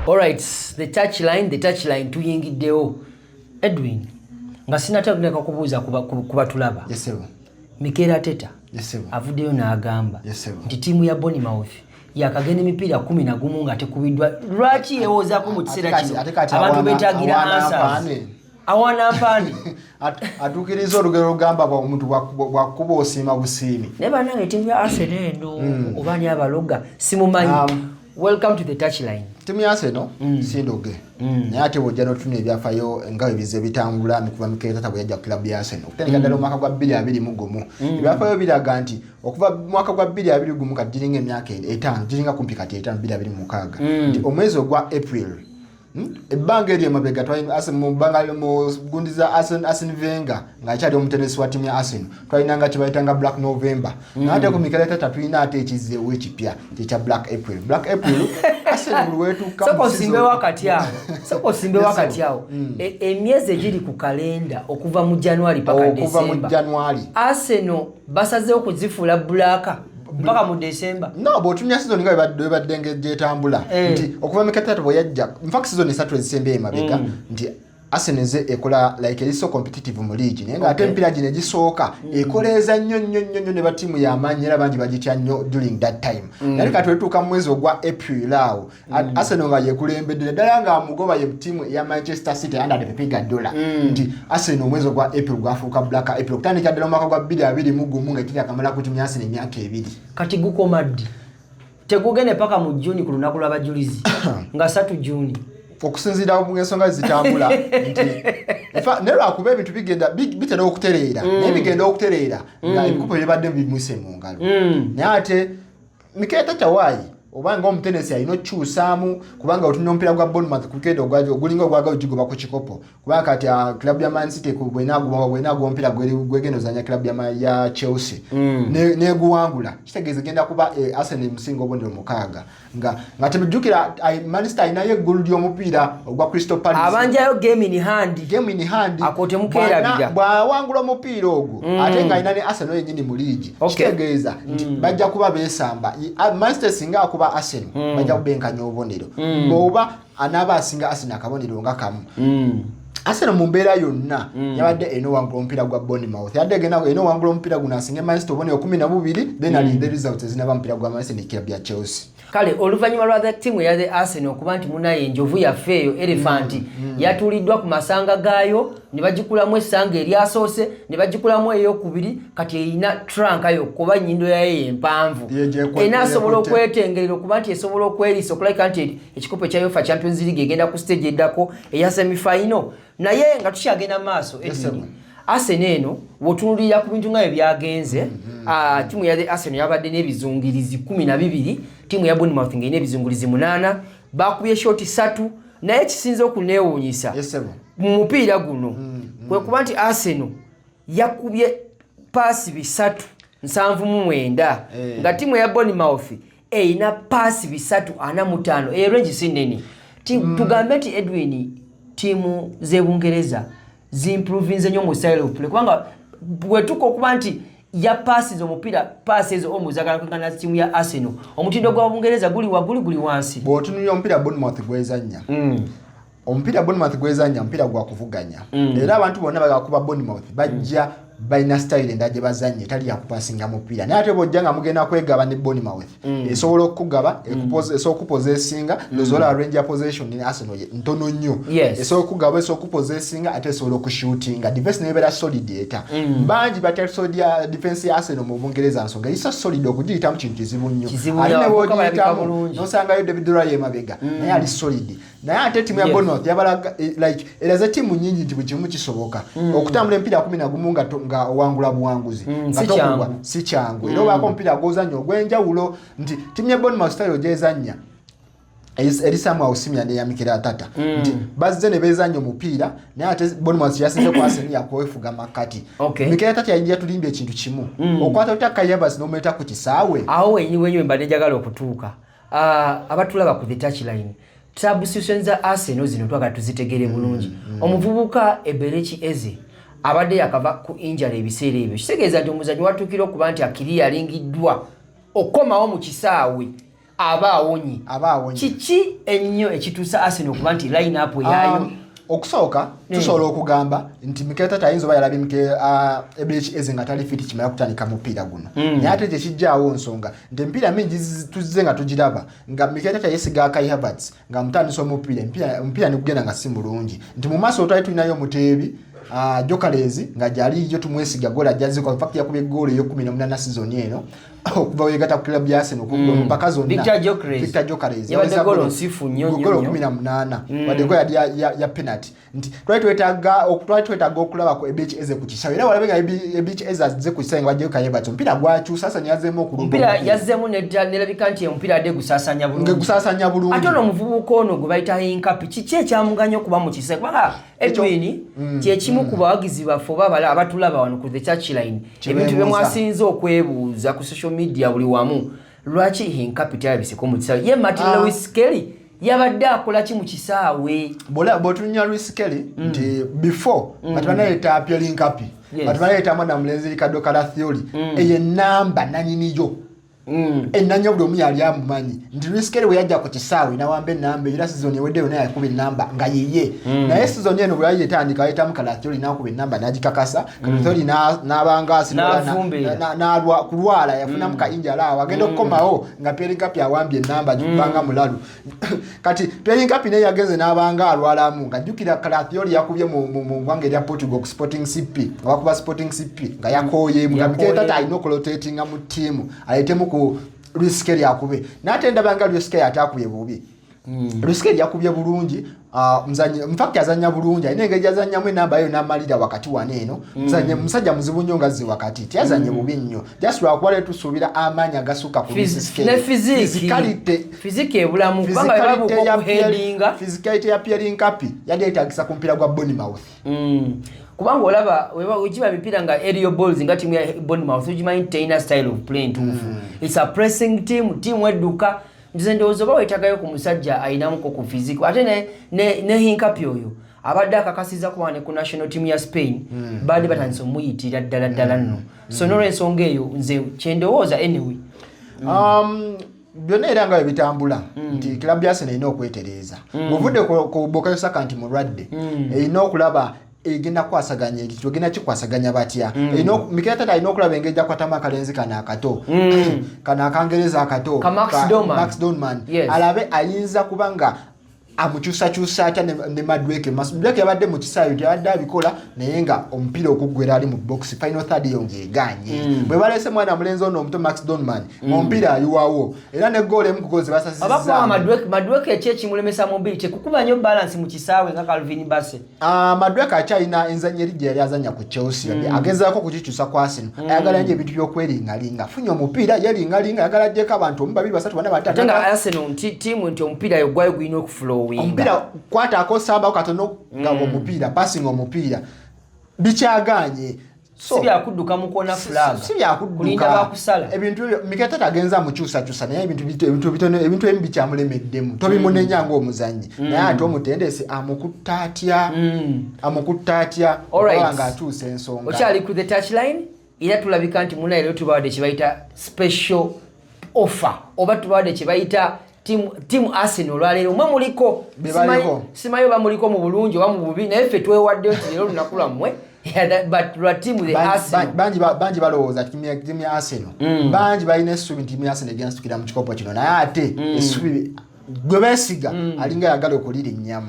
Alright, the touchline tuyingiddewo. Edwin, nga sinataguleka kubuuza kuba tulaba. Yes sir. Mikel Arteta. Yes sir. Avuddeyo n'agamba. Yes sir. Nti tiimu ya Bournemouth yakagenda emipiira 11 nga tekubiddwa. Lwaki yewozaako mu kiseera kino? Abantu beetaagira answers. Awana mpani. Atukiriza olugero lugamba kwa omuntu bwakuba osiima busiimi. Ne bannange tiimu ya Arsenal eno oba ani abaloga simumanyi. Welcome to the touchline. Timu ya Arsenal sindoge. Naye ate bw'ojja n'otuna ebyafaayo nga ebize bitambula kuva Mikel Arteta bwe yajja ku klabu ya Arsenal. Okutandika ddala omwaka gwa 2021. Ebyafaayo biraga nti okuva mu mwaka gwa 2021 kati giringa emyaka 5, giringa kumpi kati 5 2026. Nti omwezi ogwa April ebbanga eri emabega twalina Arsenal mu bbanga mu gundiza Arsene Wenger ng'akyali omutenesi wa timu ya Arsenal twalina nga kibayitanga Black November n'ate ku Mikel Arteta tulina ate ekizzeewo ekipya ekya Black April. Black April Arsenal buli weetuuka soko simbe wakati awo emyezi egiri ku kalenda okuva mu January paka December Arsenal basazeewo kuzifuula Black mpaka mu December. No, but tumya season nga badde ngetambula nti okuva Mikel Arteta bwe yajja in fact season 3 ezisembe emabega nti Arsenal ze ekola like eri so competitive mu league naye nga ate empira gino egisooka ekoleza nnyo ne batimu y'amaanyi era bangi bagitya nnyo during that time. Naye kati twetuuka mu mwezi ogwa April awo Arsenal nga yekulembedde ddala nga amugoba ye timu ya Manchester City under the Pep Guardiola nti Arsenal omwezi ogwa April gwafuuka Black April kutandika ddala omwaka gwa 2021 nga kiri akamala ku timu ya Arsenal emyaka 2 kati gukomaddi tegugende paka mu June ku lunaku lw'abajulizi nga 3 June okusinziira ku ensonga zitambula nti nero akuba ebintu bigenda bitera okutereera naye bigenda okutereera nga ebikopo bibadde bimwise mu ngalo naye ate Mikel Arteta waayi obanga omutenesi alina okyusaamu kubanga otunnya omupiira gwa Bournemouth ku weekend ogulinga ogwaga ogigoba ku kikopo kubanga kati klabu ya Man City bw'enaaguba omupiira gwegenda ozanya klabu ya Chelsea neguwangula kitegeeza genda kuba Arsenal musinga obondero 6 nga tebijjukira Manchester alinayo eggulu ly'omupiira ogwa Crystal Palace abanjayo game in hand akote mukeerabira bw'awangula omupiira ogwo ate nga alina ne Arsenal yennyini mu liigi kitegeeza nti bajja kuba beesamba Manchester singa akuba Arsenal bajja kubenkanya obubonero bw'oba anaaba asinga Arsenal akabonero nga kamu Arsenal mu mbeera yonna yabadde enowangula omupiira gwa Bournemouth yadde gena enowangula omupiira guno asinga Manchester obonero 12 then ali the results ezinaba omupiira gwa Manchester club ya Chelsea. Kale oluvannyuma lwa timu ya the Arsenal okuba nti munaye enjovu yaffeeyo elephant yatuuliddwa ku masanga gaayo ne bagikulamu essanga eryasoose ne bagikulamu ey'okubiri kati eyina trunk ayo kuba nnyindo yayo empanvu enaasobola okwetengerera okuba nti esobola okweriisa okulabika nti ekikopo ekya UEFA Champions League egenda ku stage eddako eya semi-final naye nga tukyagenda maaso Arsenal eno wotunulira ku bintu nga ebyagenze timu ya the Arsenal yabadde n'ebizungirizi 12 timu ya Bournemouth ng'erina ebizungirizi 8 bakubye shoti 3 naye kisinze okuneewuunyisa mu mupiira guno kwe kuba nti Arsenal yakubye paasi 379 nga timu ya Bournemouth erina paasi 345 eyo range sinene tugambe nti Edwin timu z'Ebungereza zimprovinze nnyo mu style of play kubanga bwetuka okuba nti ya passes omupiira passes omuzagala kwekana timu ya Arsenal omutindo gwa Bungereza guli waguli guli wansi bw'otunuulira omupiira Bournemouth gwezannya omupiira Bournemouth gwezannya omupiira gwa kuvuganya era abantu bonna bagakuba Bournemouth bajja balina style endage bazanye tali ya kupasinga mupiira naye ate bojja nga mugenda kwegaba ne Bournemouth esobola okugaba okupozesinga lozola range ya possession ne Arsenal ntono nnyo esobola okugaba esobola okupozesinga ate esobola okushootinga defense nebera solid eta bangi batya solid ya defense ya Arsenal mu Bungereza nsonga isa solid okugiyita mu kintu kizibu nnyo ali ne bojja nosanga yo David Raya emabega naye ali solid naye ate timu ya Bournemouth yabalaga like eraza timu nyingi nti buli kisoboka okutambula empira 11 nga owangula buwanguzi nga tokugwa si kyangu era obako omupiira gw'ozannya ogw'enjawulo nti timu ya Bournemouth style gyezannya erisamu awusimya ne ya Mikel Arteta nti bazze ne bezannya omupiira naye ate Bournemouth yasinze ku Arsenal yakwefuga makati Mikel Arteta yajja tulimba ekintu kimu okwata otaka Yabas n'omuleta ku kisaawe awo wenyiwe mbadde njagala okutuuka abatulaba ku the touchline substitution za Arsenal zino twagala tuzitegere bulungi omuvubuka Eberechi Eze abadde yakava ku injury ebiseera ebyo kitegeeza nti omuzannyi watuukira okuba nti akiri yalingiddwa okomawo mu kisaawe aba awonye kiki ennyo ekituusa Arsenal okuba nti line up yayo okusooka tusobola okugamba nti Mikel Arteta ayinza oba yalabye Eberechi Eze nga tali fiti kimala kutandika mupiira guno naye ate tekijjaawo nsonga nti emipiira mingi tuzze nga tugiraba nga Mikel Arteta yesiga Kai Havertz nga mutandisa omupiira negugenda nga si mulungi nti mu maaso twali tulinayo Muteebi Jokalezi nga jaliyo tumwesiga gola jaziko in fact yakubye goal yo 18 season eno okuva wegata ku club ya Arsenal okuva mpaka zonna Victor Jokalezi yabadde goal nsifu nnyo goal 18 wadde goal ya penalty nti twetaaga okulaba ko Eberechi Eze ku kisawe era walabe nga Eberechi Eze azze ku kisawe ngwaje kayebatso mpira gwakyusa sasa nyazeemu okulumba mpira yazzeemu nerabika nti ompira ade gusasanya bulungi ate ono muvubuka ono gwe bayita Hinkapi kiki ekyamuganya okuba mu kisawe kubanga Edwin kyekimu ku bawagizi baffe oba abala abatulaba wano ku the church line ebintu bye mwasinze okwebuuza ku social media buli wamu lwaki Hinkapi talabiseko mu kisawe ye Martin Lewis Kelly yabadde akola ki mu kisaawe botunya Lewis Kelly nti before batwanaleeta Pierre Hinkapi batwanaleeta mwana mulenzi Ricardo Calafiori eye namba nanyiniyo enanya buli omu yali amumanyi nti Lewis Kelly we yajja ku kisaawe nawamba enamba era season ewedde yonna yakuba enamba nga yeye naye season eno bwe yayi etandika yetamu Calafiori n'akuba enamba n'agikakasa Calafiori n'abanga asinala kulwala yafunamu kayinjala awo agenda okukomawo nga Pierre Hinkapi awambye enamba gikubanga mulalu kati Pierre Hinkapi naye yagenze n'abanga alwalamu nga jjukira Calafiori yakubye mu ggwanga erya Portugal ku Sporting CP nga bakuba Sporting CP nga yakooyeemu nga Mikel Arteta alina okurotatinga mu ttiimu aleetemu ku Lewis Kelly akube nate ndabanga Lewis Kelly atakuye bubi Lewis Kelly yakubye bulungi mzanye mfakti azanya bulungi inenge yazanya mwe namba yo namalira wakati waneno mzanye musajja muzibu nnyo ngazi wakati tyazanye bubi nnyo just lwakwale tusubira amanya gasuka ku Lewis Kelly fiziki ebulamu kubanga babu okuheadinga physicality ya Pierre Hinkapi yali etagisa kumpira gwa Bournemouth kubanga olaba weba ujiba mipira nga aerial balls nga timu ya Bournemouth ujima maintain style of playing it's a pressing team weduka nzende ozoba wetagayo ku musajja ayinamuko ku physical ate ne Hinkapi oyo abadde akakasiza kuwane ku national team ya Spain bali batanso muyitira ddala nno so no ensonga eyo nze kyendowooza anyway byonna era nga ebitambula nti club ya Arsenal ina okwetereza muvudde ku Bukayo Saka nti mulwadde ina okulaba egenda kwasaganya ekyo gena kikwasaganya batya Mikel Arteta alina okulaba engejja kwatama akalenzi kana akato kana akangereza akato Max Donman alabe ayinza kubanga amukyusa atya ne Madueke yabadde mu kisaawe yabadde abikola naye nga omupiira okuggwera ali mu box final third yonge eganye bwe balese mwana mulenzi ono omuto Max Donman omupiira ayiwawo era ne goal emu kugozi basasizza abakwa Madueke kimulemesa mobili kukuba nnyo balance mu kisaawe nga Calvin Bassey Madueke akyalina enzannya erigye yali azanya ku Chelsea agezaako kukikyusa ku Arsenal ayagala nje ebintu by'okweringalinga afunye omupiira yeringalinga ayagala ajjeko abantu omu babiri basatu bana batatu nga Arsenal tiimu nti omupiira yogwayo gulina okuflow omupiira kwata akosamba katono nga omupiira passing omupiira bikyaganye so byakudduka mu kona flag kulinda bakusala ebintu Mikel Arteta agenza mukyusa naye ebintu ebibi kyamulemeddemu tobimunenya ng'omuzannyi naye ate omutendesi amukutta atya nga atuusa ensonga okyali ku the touchline era tulabika nti munaye lero tubawadde kyebayita special offer oba tubawadde kyebayita timu Arsenal lwaleero mwe muliko simayo bamuliko mu bulungi oba mu bubi naye ffe twewadde nti leero lunaku lwammwe but lwa timu the Arsenal bangi balowooza timu ya Arsenal bangi balina essuubi nti timu ya Arsenal egenda situkira mu kikopo kino naye ate essuubi gwe beesiga alinga yagala okuliira ennyama